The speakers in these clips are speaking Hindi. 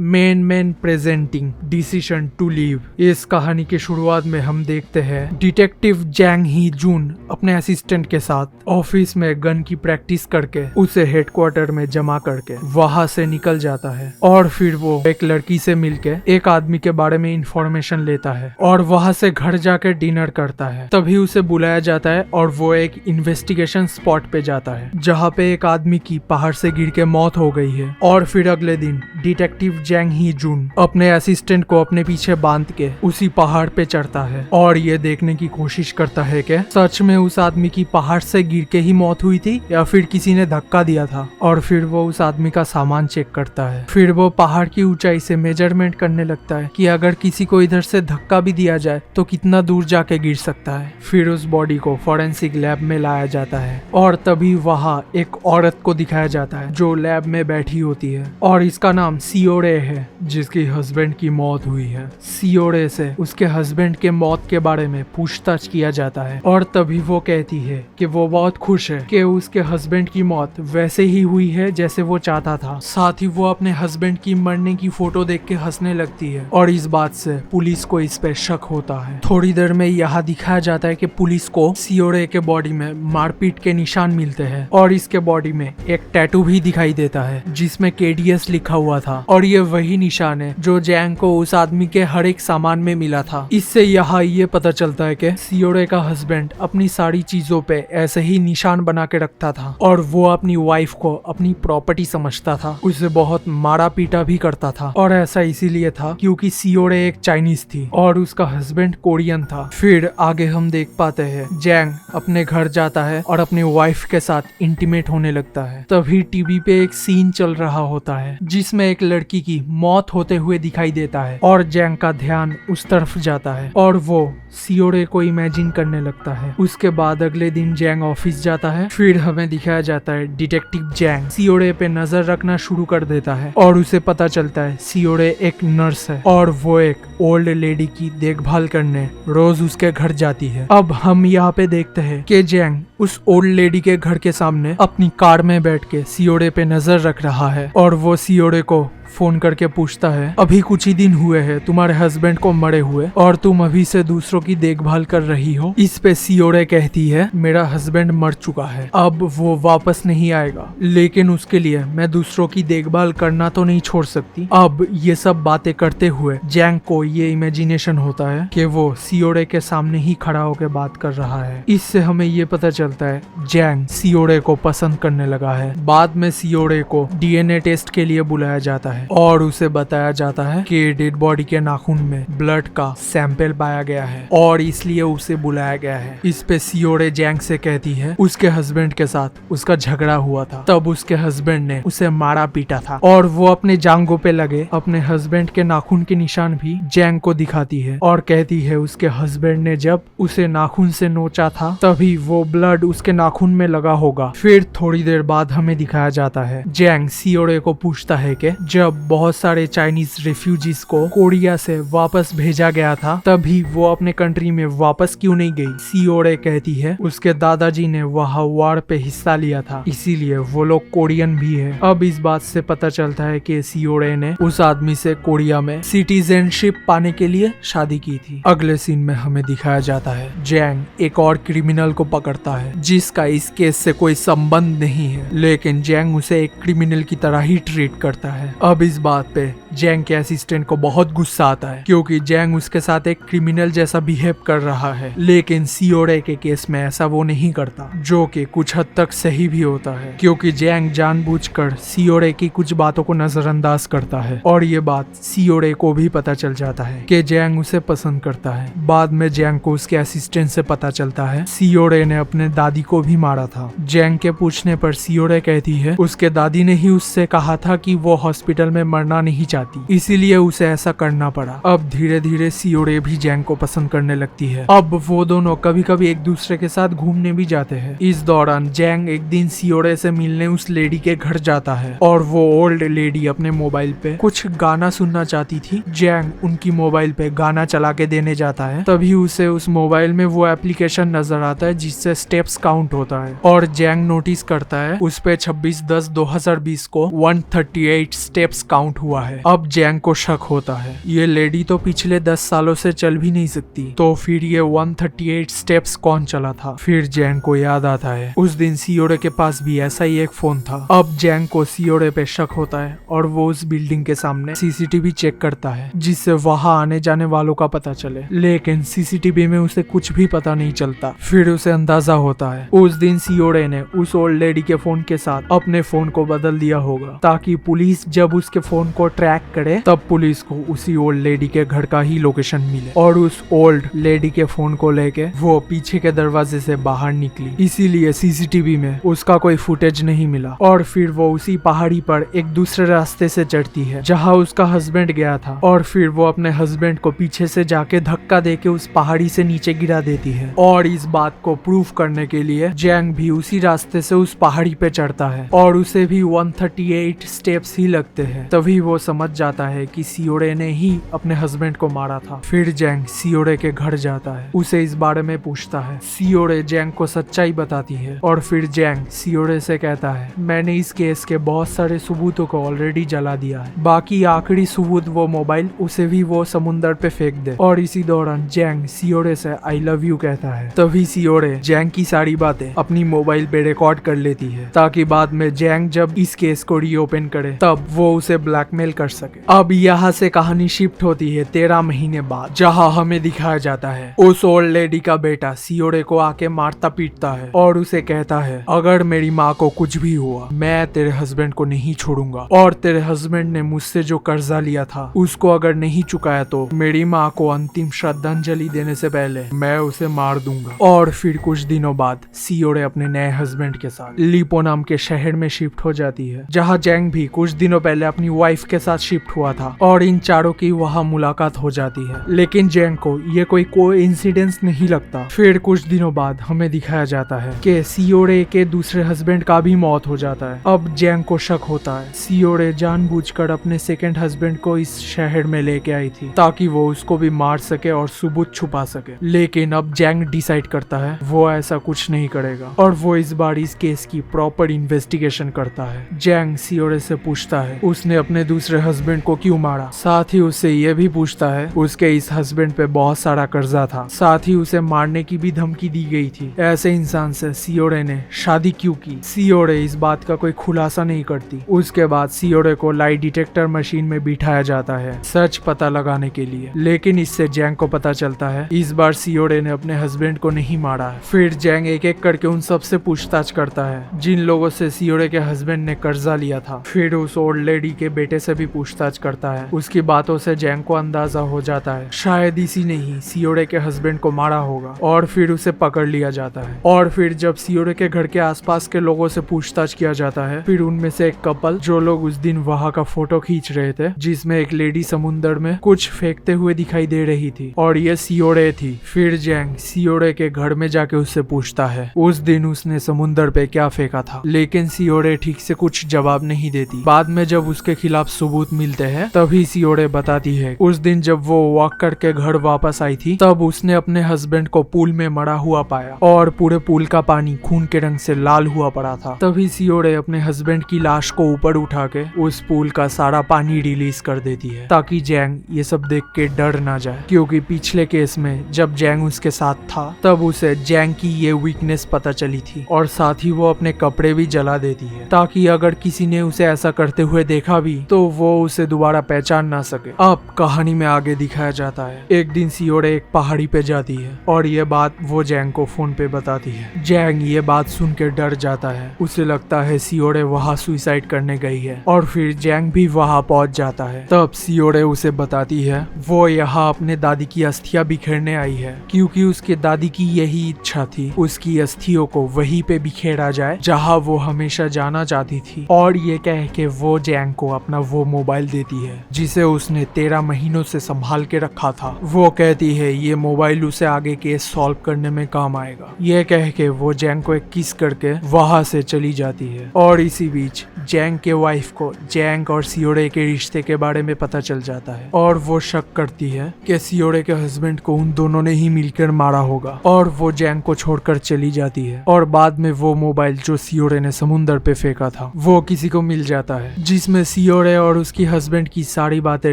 Man presenting decision to leave. इस कहानी की शुरुआत में हम देखते हैं डिटेक्टिव जैंग ही जून अपने असिस्टेंट के साथ ऑफिस में गन की प्रैक्टिस करके उसे हेडक्वार्टर में जमा करके वहां से निकल जाता है और फिर वो एक लड़की से मिलके एक आदमी के बारे में इंफॉर्मेशन लेता है और वहां से घर जाकर डिनर करता है। तभी उसे बुलाया जाता है और वो एक इन्वेस्टिगेशन स्पॉट पे जाता है जहाँ पे एक आदमी की पहाड़ से गिर के मौत हो गई है। और फिर अगले दिन डिटेक्टिव जैंग ही जून अपने असिस्टेंट को अपने पीछे बांध के उसी पहाड़ पे चढ़ता है और ये देखने की कोशिश करता है कि सच में उस आदमी की पहाड़ से गिर के ही मौत हुई थी या फिर किसी ने धक्का दिया था। और फिर वो उस आदमी का सामान चेक करता है। फिर वो पहाड़ की ऊंचाई से मेजरमेंट करने लगता है कि अगर किसी को इधर से धक्का भी दिया जाए तो कितना दूर जाके गिर सकता है। फिर उस बॉडी को फॉरेंसिक लैब में लाया जाता है और तभी वहाँ एक औरत को दिखाया जाता है जो लैब में बैठी होती है और इसका नाम सियोरे है जिसकी हस्बैंड की मौत हुई है। सियोरे से उसके हस्बैंड के मौत के बारे में पूछताछ किया जाता है और तभी वो कहती है कि वो बहुत खुश है कि उसके हस्बैंड की मौत वैसे ही हुई है जैसे वो चाहता था। साथ ही वो अपने हस्बैंड की मरने की फोटो देख के हंसने लगती है और इस बात से पुलिस को इस पे शक होता है। थोड़ी देर में यहाँ दिखाया जाता है कि पुलिस को सियोरे के बॉडी में मारपीट के निशान मिलते हैं और इसके बॉडी में एक टैटू भी दिखाई देता है जिसमें KDS लिखा हुआ था और ये वही निशान है जो जैंग को उस आदमी के हर एक सामान में मिला था। इससे यहाँ ये पता चलता है कि सियोरे का हस्बैंड अपनी सारी चीजों पे ऐसे ही निशान बना के रखता था और वो अपनी वाइफ को अपनी प्रॉपर्टी समझता था। उसे बहुत मारा पीटा भी करता था और ऐसा इसीलिए था क्योंकि सियोरे एक चाइनीज थी और उसका हस्बैंड कोरियन था। फिर आगे हम देख पाते हैं जैंग अपने घर जाता है और अपनी वाइफ के साथ इंटीमेट होने लगता है। तभी टीवी पे एक सीन चल रहा होता है जिसमें एक लड़की की मौत होते हुए दिखाई देता है और जैंग का ध्यान उस तरफ जाता है और वो सियोरे को इमेजिन करने लगता है। उसके बाद अगले दिन जैंग ऑफिस जाता है। फिर हमें दिखाया जाता है डिटेक्टिव जैंग सियोरे पे नजर रखना शुरू कर देता है और उसे पता चलता है सियोरे एक नर्स है और वो एक ओल्ड लेडी की देखभाल करने रोज उसके घर जाती है। अब हम यहाँ पे देखते हैं कि जैंग उस ओल्ड लेडी के घर के सामने अपनी कार में बैठ के सियोरे पे नजर रख रहा है और वो सियोरे को फोन करके पूछता है अभी कुछ ही दिन हुए हैं तुम्हारे हस्बैंड को मरे हुए और तुम अभी से दूसरों की देखभाल कर रही हो। इस पे सियोरे कहती है मेरा हस्बैंड मर चुका है, अब वो वापस नहीं आएगा, लेकिन उसके लिए मैं दूसरों की देखभाल करना तो नहीं छोड़ सकती। अब ये सब बातें करते हुए जैंग को ये इमेजिनेशन होता है कि वो सियोरे के सामने ही खड़ा होकर बात कर रहा है। इससे हमें ये पता चलता है जैंग सियोरे को पसंद करने लगा है। बाद में सियोरे को DNA टेस्ट के लिए बुलाया जाता है और उसे बताया जाता है कि डेड बॉडी के नाखून में ब्लड का सैंपल पाया गया है और इसलिए उसे बुलाया गया है। इस पे सियोरे जैंग से कहती है उसके हस्बैंड के साथ उसका झगड़ा हुआ था, तब उसके हस्बैंड ने उसे मारा पीटा था और वो अपने जांघों पे लगे अपने हस्बैंड के नाखून के निशान भी जैंग को दिखाती है और कहती है उसके हस्बैंड ने जब उसे नाखून से नोचा था तभी वो ब्लड उसके नाखून में लगा होगा। फिर थोड़ी देर बाद हमें दिखाया जाता है जैंग सियोरे को पूछता है कि जब बहुत सारे चाइनीज रेफ्यूजीज को कोरिया से वापस भेजा गया था तभी वो अपने कंट्री में वापस क्यों नहीं गई। सियोरे कहती है उसके दादाजी ने वहाँ वार पे हिस्सा लिया था इसीलिए वो लोग कोरियन भी है। अब इस बात से पता चलता है कि सियोरे ने उस आदमी से कोरिया में सिटीजनशिप पाने के लिए शादी की थी। अगले सीन में हमें दिखाया जाता है जैंग एक और क्रिमिनल को पकड़ता है जिसका इस केस से कोई संबंध नहीं है, लेकिन जैंग उसे एक क्रिमिनल की तरह ही ट्रीट करता है। अब इस बात पे जैंग के असिस्टेंट को बहुत गुस्सा आता है क्योंकि जैंग उसके साथ एक क्रिमिनल जैसा बिहेव कर रहा है, लेकिन सियोरे के केस में ऐसा वो नहीं करता, जो कि कुछ हद तक सही भी होता है क्योंकि जैंग जानबूझकर सियोरे की कुछ बातों को नजरअंदाज करता है और ये बात सियोरे को भी पता चल जाता है कि जैंग उसे पसंद करता है। बाद में जैंग को उसके असिस्टेंट से पता चलता है सियोरे ने अपने दादी को भी मारा था। जैंग के पूछने पर सियोरे कहती है उसके दादी ने ही उससे कहा था कि वो हॉस्पिटल में मरना नहीं चाहती, इसीलिए उसे ऐसा करना पड़ा। अब धीरे धीरे सियोरे भी जैंग को पसंद करने लगती है। अब वो दोनों कभी कभी एक दूसरे के साथ घूमने भी जाते हैं। इस दौरान जैंग एक दिन सियोरे से मिलने उस लेडी के घर जाता है और वो ओल्ड लेडी अपने मोबाइल पे कुछ गाना सुनना चाहती थी। जैंग उनकी मोबाइल पे गाना चला के देने जाता है, तभी उसे उस मोबाइल में वो एप्लीकेशन नजर आता है जिससे स्टेप्स काउंट होता है और जैंग नोटिस करता है उस पे 26/10/2020 को 138 स्टेप्स स्टेप्स काउंट हुआ है। अब जैंग को शक होता है ये लेडी तो पिछले 10 सालों से चल भी नहीं सकती, तो फिर ये 138 स्टेप्स कौन चला था। फिर जैंग को याद आता है उस दिन सियोरे के पास भी ऐसा ही एक फोन था। अब जैंग को सियोरे पे शक होता है और वो उस बिल्डिंग के सामने सीसीटीवी चेक करता है जिससे वहां आने जाने वालों का पता चले, लेकिन सीसीटीवी में उसे कुछ भी पता नहीं चलता। फिर उसे अंदाजा होता है उस दिन सियोरे ने उस ओल्ड लेडी के फोन के साथ अपने फोन को बदल दिया होगा ताकि पुलिस जब उसके फोन को ट्रैक करे तब पुलिस को उसी ओल्ड लेडी के घर का ही लोकेशन मिले और उस ओल्ड लेडी के फोन को लेके वो पीछे के दरवाजे से बाहर निकली, इसीलिए सीसीटीवी में उसका कोई फुटेज नहीं मिला। और फिर वो उसी पहाड़ी पर एक दूसरे रास्ते से चढ़ती है जहाँ उसका हस्बैंड गया था और फिर वो अपने हस्बैंड को पीछे से जाके धक्का देके उस पहाड़ी से नीचे गिरा देती है। और इस बात को प्रूफ करने के लिए जैंग भी उसी रास्ते से उस पहाड़ी पे चढ़ता है और उसे भी 138 स्टेप्स ही लगते हैं। तभी वो समझ जाता है कि सियोरे ने ही अपने हस्बैंड को मारा था। फिर जैंग सियोरे के घर जाता है, उसे इस बारे में पूछता है। सियोरे जैंग को सच्चाई बताती है और फिर जैंग सियोरे से कहता है मैंने इस केस के बहुत सारे सबूतों को ऑलरेडी जला दिया है, बाकी आखिरी सबूत वो मोबाइल उसे भी वो समुंदर पे फेंक दे। और इसी दौरान जैंग सियोरे से आई लव यू कहता है। तभी सियोरे जैंग की सारी बातें अपनी मोबाइल पे रिकॉर्ड कर लेती है ताकि बाद में जैंग जब इस केस को रीओपन करे तब वो उसे ब्लैकमेल कर सके। अब यहाँ से कहानी शिफ्ट होती है 13 महीने बाद, जहाँ हमें दिखाया जाता है उस ओल्ड लेडी का बेटा सियोरे को आके मारता पीटता है और उसे कहता है अगर मेरी माँ को कुछ भी हुआ मैं तेरे हस्बैंड को नहीं छोड़ूंगा और तेरे हस्बैंड ने मुझसे जो कर्जा लिया था उसको अगर नहीं चुकाया तो मेरी माँ को अंतिम श्रद्धांजलि देने से पहले मैं उसे मार दूंगा। और फिर कुछ दिनों बाद सियोरे अपने नए हस्बैंड के साथ लिपो नाम के शहर में शिफ्ट हो जाती है, जहाँ जैंग भी कुछ दिनों पहले अपनी वाइफ के साथ शिफ्ट हुआ था और इन चारों की वहाँ मुलाकात हो जाती है। लेकिन जैंग को ये कोई कोइंसिडेंस नहीं लगता। फिर कुछ दिनों बाद हमें दिखाया जाता है कि सियोरे के दूसरे हस्बैंड का भी मौत हो जाता है। अब जैंग को शक होता है सियोरे जानबूझकर अपने सेकंड हस्बैंड को इस शहर में लेके आई थी ताकि वो उसको भी मार सके और सबूत छुपा सके। लेकिन अब जैंग डिसाइड करता है वो ऐसा कुछ नहीं करेगा और वो इस बार इस केस की प्रॉपर इन्वेस्टिगेशन करता है। जैंग सियोरे से पूछता है उसने अपने दूसरे हस्बैंड को क्यों मारा, साथ ही उससे ये भी पूछता है उसके इस हस्बैंड पे बहुत सारा कर्जा था, साथ ही उसे मारने की भी धमकी दी गई थी। ऐसे इंसान से सियोरे ने शादी क्यों की। सियोरे इस बात का कोई खुलासा नहीं करती। उसके बाद सियोरे को लाई डिटेक्टर मशीन में बिठाया जाता है सच पता लगाने के लिए, लेकिन इससे जैंग को पता चलता है इस बार सियोरे ने अपने हस्बैंड को नहीं मारा है। फिर जैंग एक एक करके उन सब से पूछताछ करता है जिन लोगों से सियोरे के हस्बैंड ने कर्जा लिया था। फिर उस ओल्ड लेडी के बेटे से भी पूछताछ करता है। उसकी बातों से जैंग को अंदाजा हो जाता है शायद इसी ने ही सियोरे के हस्बैंड को मारा होगा और फिर उसे पकड़ लिया जाता है। और फिर जब सियोरे के घर के आसपास के लोगों से पूछताछ किया जाता है फिर उनमें से एक कपल जो लोग उस दिन वहाँ का फोटो खींच रहे थे जिसमें एक लेडी समुंदर में कुछ फेंकते हुए दिखाई दे रही थी और ये सियोरे थी। फिर जैंग सियोरे के घर में जाके उससे पूछता है उस दिन उसने समुंदर पे क्या फेंका था, लेकिन सियोरे ठीक से कुछ जवाब नहीं देती। बाद में जब उसके खिलाफ सबूत मिलते हैं तभी सियोरे बताती है उस दिन जब वो वॉक करके घर वापस आई थी तब उसने अपने हस्बैंड को पूल में मरा हुआ पाया और पूरे पूल का पानी खून के रंग से लाल हुआ पड़ा था। तभी सियोरे अपने हस्बैंड की लाश को ऊपर उठा के उस पूल का सारा पानी रिलीज कर देती है ताकि जैंग ये सब देख के डर ना जाए, क्योंकि पिछले केस में जब जैंग उसके साथ था तब उसे जैंग की ये वीकनेस पता चली थी और साथ ही वो अपने कपड़े भी जला देती है ताकि अगर किसी ने उसे ऐसा करते हुए देखा भी तो वो उसे दोबारा पहचान ना सके। अब कहानी में आगे दिखाया जाता है एक दिन सियोरे एक पहाड़ी पे जाती है और ये बात वो जैंग को फोन पे बताती है। जैंग ये बात सुन के डर जाता है, उसे लगता है सियोरे वहाँ सुसाइड करने गई है और फिर जैंग भी वहाँ पहुँच जाता है। तब सियोरे उसे बताती है वो यहाँ अपने दादी की अस्थियां बिखेरने आई है क्योंकि उसके दादी की यही इच्छा थी उसकी अस्थियों को वहीं पे बिखेरा जाए जहाँ वो हमेशा जाना चाहती थी। और ये कह के वो जैंग को अपना वो मोबाइल देती है जिसे उसने 13 महीनों से संभाल के रखा था। वो कहती है ये मोबाइल उसे आगे केस सॉल्व करने में काम आएगा। ये कह के वो जैंग को एक किस करके वहां से चली जाती है। और इसी बीच जैंग के वाइफ को जैंग और सियोरे के रिश्ते के बारे में पता चल जाता है और वो शक करती है कि सियोरे के हस्बैंड को उन दोनों ने ही मिलकर मारा होगा और वो जैंग को छोड़कर चली जाती है। और बाद में वो मोबाइल जो सियोरे ने समुंदर पे फेंका था वो किसी को मिल जाता है जिसमें सियोरे और उसकी हस्बैंड की सारी बातें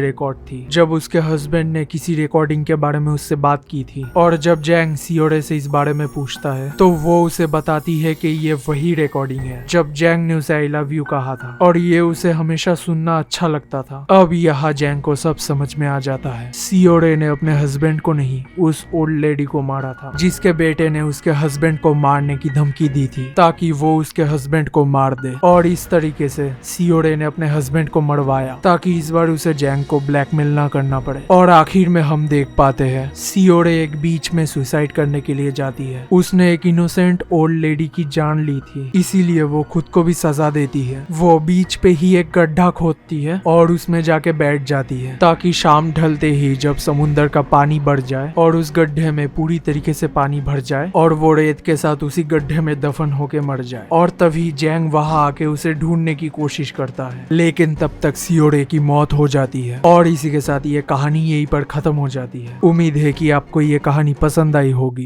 रिकॉर्ड थी जब उसके हस्बैंड ने किसी रिकॉर्डिंग के बारे में उससे बात की थी। और जब जैंग सियोरे से इस बारे में पूछता है तो वो उसे बताती है कि ये वही रिकॉर्डिंग है जब जैंग ने उसे आई लव यू कहा था और ये उसे हमेशा सुनना अच्छा लगता था। अब यहाँ जैंग को सब समझ में आ जाता है। सियोरे ने अपने हस्बैंड को नहीं, उस ओल्ड लेडी को मारा था जिसके बेटे ने उसके हस्बैंड को मारने की धमकी दी थी ताकि वो उसके हस्बैंड को मार दे। और इस तरीके से सियोरे ने अपने हस्बैंड को मरवाया ताकि इस बार उसे जैंग को ब्लैकमेल ना करना पड़े। और आखिर में हम देख पाते हैं सियोरे एक बीच में सुसाइड करने के लिए जाती है। उसने एक इनोसेंट ओल्ड लेडी की जान ली थी, इसीलिए वो खुद को भी सजा देती है। वो बीच पे ही एक गड्ढा खोदती है और उसमें जाके बैठ जाती है ताकि शाम ढलते ही जब समुंदर का पानी बढ़ जाए और उस गड्ढे में पूरी तरीके से पानी भर जाए और वो रेत के साथ उसी गड्ढे में दफन होके मर जाए। और तभी जैंग वहां आके उसे ढूंढने की कोशिश करता है, लेकिन तब तक सियोरे की मौत हो जाती है। और इसी के साथ ये कहानी यहीं पर खत्म हो जाती है। उम्मीद है कि आपको ये कहानी पसंद आई होगी।